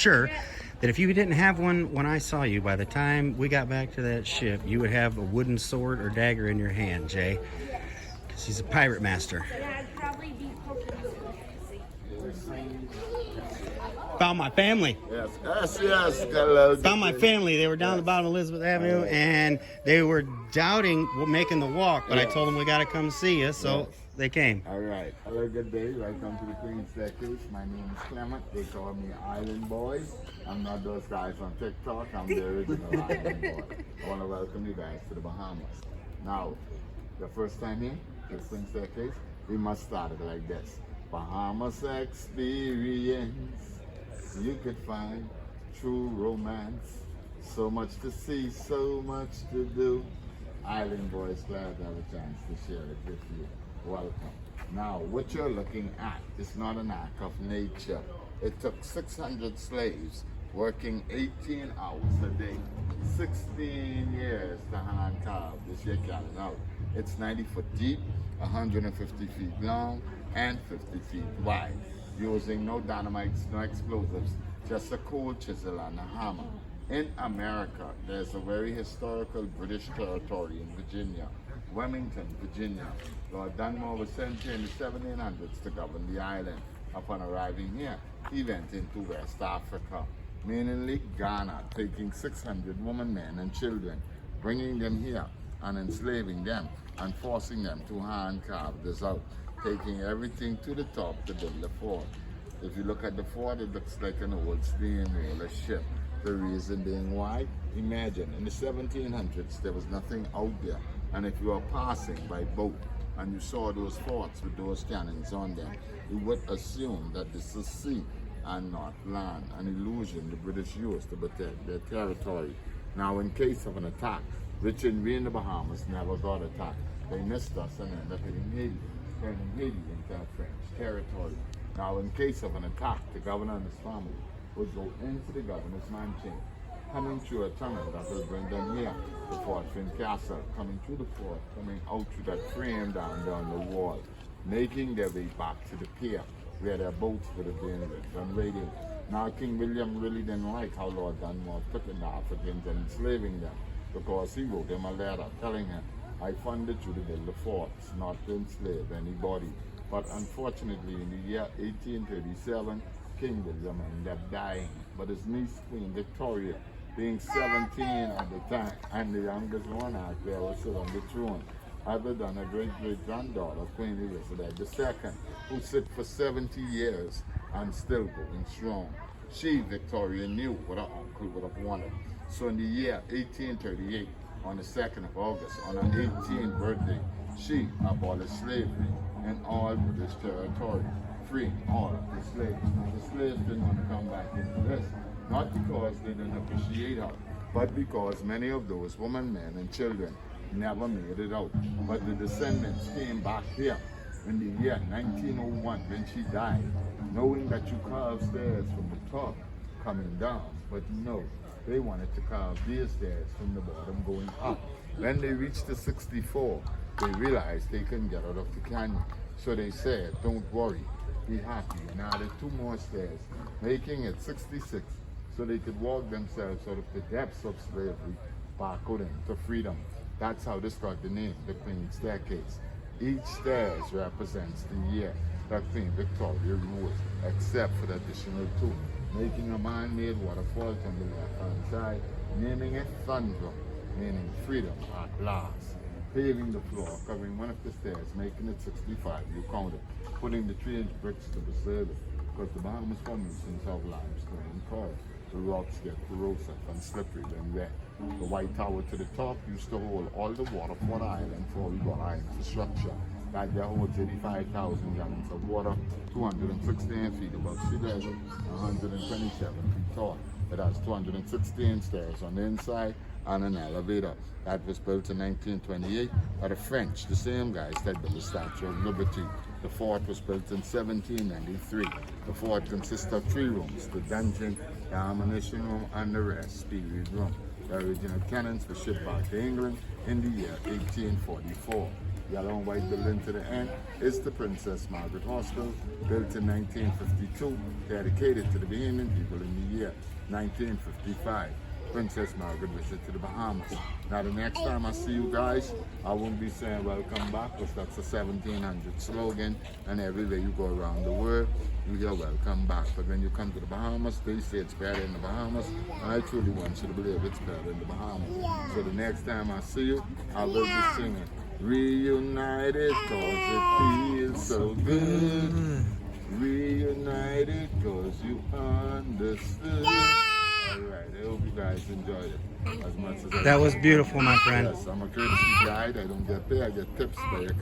Sure that if you didn't have one when I saw you, by the time we got back to that ship, you would have a wooden sword or dagger in your hand, Jay. Because he's a pirate master. Yeah, I'd probably be poking you. Found my family. Yes. Hello. Found my family. They were down the bottom of Elizabeth Avenue, and they were doubting making the walk, but I told them we got to come see you, so they came. All right. Hello, good day. Welcome to the Queen's Staircase. My name is Clement. They call me Island Boy. I'm not those guys on TikTok. I'm the original Island Boy. I want to welcome you guys to the Bahamas. Now, the first time here to the Queen's Staircase, we must start it like this. Bahamas experience. You could find true romance. So much to see, so much to do. Island Boys, glad to have a chance to share it with you. Welcome. Now, what you're looking at is not an act of nature. It took 600 slaves working 18 hours a day, 16 years to hand carve this here cannon out. It's 90 foot deep, 150 feet long, and 50 feet wide, using no dynamites, no explosives, just a cold chisel and a hammer. In America, there's a very historical British territory in Virginia, Wilmington, Virginia. Lord Dunmore was sent here in the 1700s to govern the island. Upon arriving here, he went into West Africa, mainly Ghana, taking 600 women, men, and children, bringing them here and enslaving them and forcing them to hand carve this out, taking everything to the top to build the fort. If you look at the fort, it looks like an old steamroller ship. The reason being why, imagine in the 1700s there was nothing out there, and if you were passing by boat and you saw those forts with those cannons on them, you would assume that this is sea and not land, an illusion the British used to protect their territory. Now, in case of an attack, which we in the Bahamas never got attacked, they missed us and ended up hitting Haiti, turning Haiti into French territory. Now, in case of an attack, the governor and his family would go into the governor's mansion, coming through a tunnel that will bring them here to Fort Finn Castle, coming through the fort, coming out through that frame down the wall, making their way back to the pier where their boats would have been rigged and waiting. Now, King William really didn't like how Lord Dunmore took in the Africans and enslaving them, because he wrote him a letter telling him, I funded you to build the forts, not to enslave anybody. But unfortunately, in the year 1837, King William ended up dying. But his niece, Queen Victoria, being 17 at the time, and the youngest monarch there was sit on the throne, other than a great-great-granddaughter, Queen Elizabeth II, who sit for 70 years and still going strong. She, Victoria, knew what her uncle would have wanted. So in the year 1838, on the 2nd of August, on her 18th birthday, she abolished slavery in all British territory, freeing all of the slaves. Now, the slaves didn't want to come back into this, not because they didn't appreciate her, but because many of those women, men, and children never made it out. But the descendants came back here in the year 1901 when she died, knowing that you carve stairs from the top coming down, but no, they wanted to carve these stairs from the bottom going up. When they reached the 64, they realized they couldn't get out of the canyon. So they said, don't worry, be happy, and added 2 more stairs, making it 66, so they could walk themselves out of the depths of slavery back out into freedom. That's how this got the name, the Queen's Staircase. Each stairs represents the year that Queen Victoria ruled, except for the additional 2, making a man-made waterfall on the left-hand side, naming it Thunder, meaning freedom at last. Paving the floor, covering one of the stairs, making it 65, you count it, putting the 3-inch bricks to preserve it, because the Bahamas formations have limestone and coral. The rocks get corrosive and slippery when wet. The White Tower to the top used to hold all the water for the island before we got our infrastructure. That there holds 85,000 gallons of water, 216 feet above sea level, 127 feet tall. It has 216 stairs on the inside and an elevator. That was built in 1928 by the French, the same guys that built the Statue of Liberty. The fort was built in 1793. The fort consists of 3 rooms, the dungeon, the ammunition room, and the rest period room. The original cannons were shipped back to England in the year 1844. yellow and white building to the end, is the Princess Margaret Hospital, built in 1952, dedicated to the Bahamian people in the year 1955. Princess Margaret visit to the Bahamas. Now the next time I see you guys, I won't be saying welcome back, because that's a 1700 slogan, and everywhere you go around the world, you hear welcome back. But when you come to the Bahamas, they say it's better in the Bahamas, and I truly want you to believe it's better in the Bahamas. So the next time I see you, I will be singing Reunited, cause it feels so good. Reunited, cause you understood. Alright, I hope you guys enjoyed it as much as I That was did. beautiful, my friend. Yes, I'm a courtesy guide. I don't get paid, I get tips by your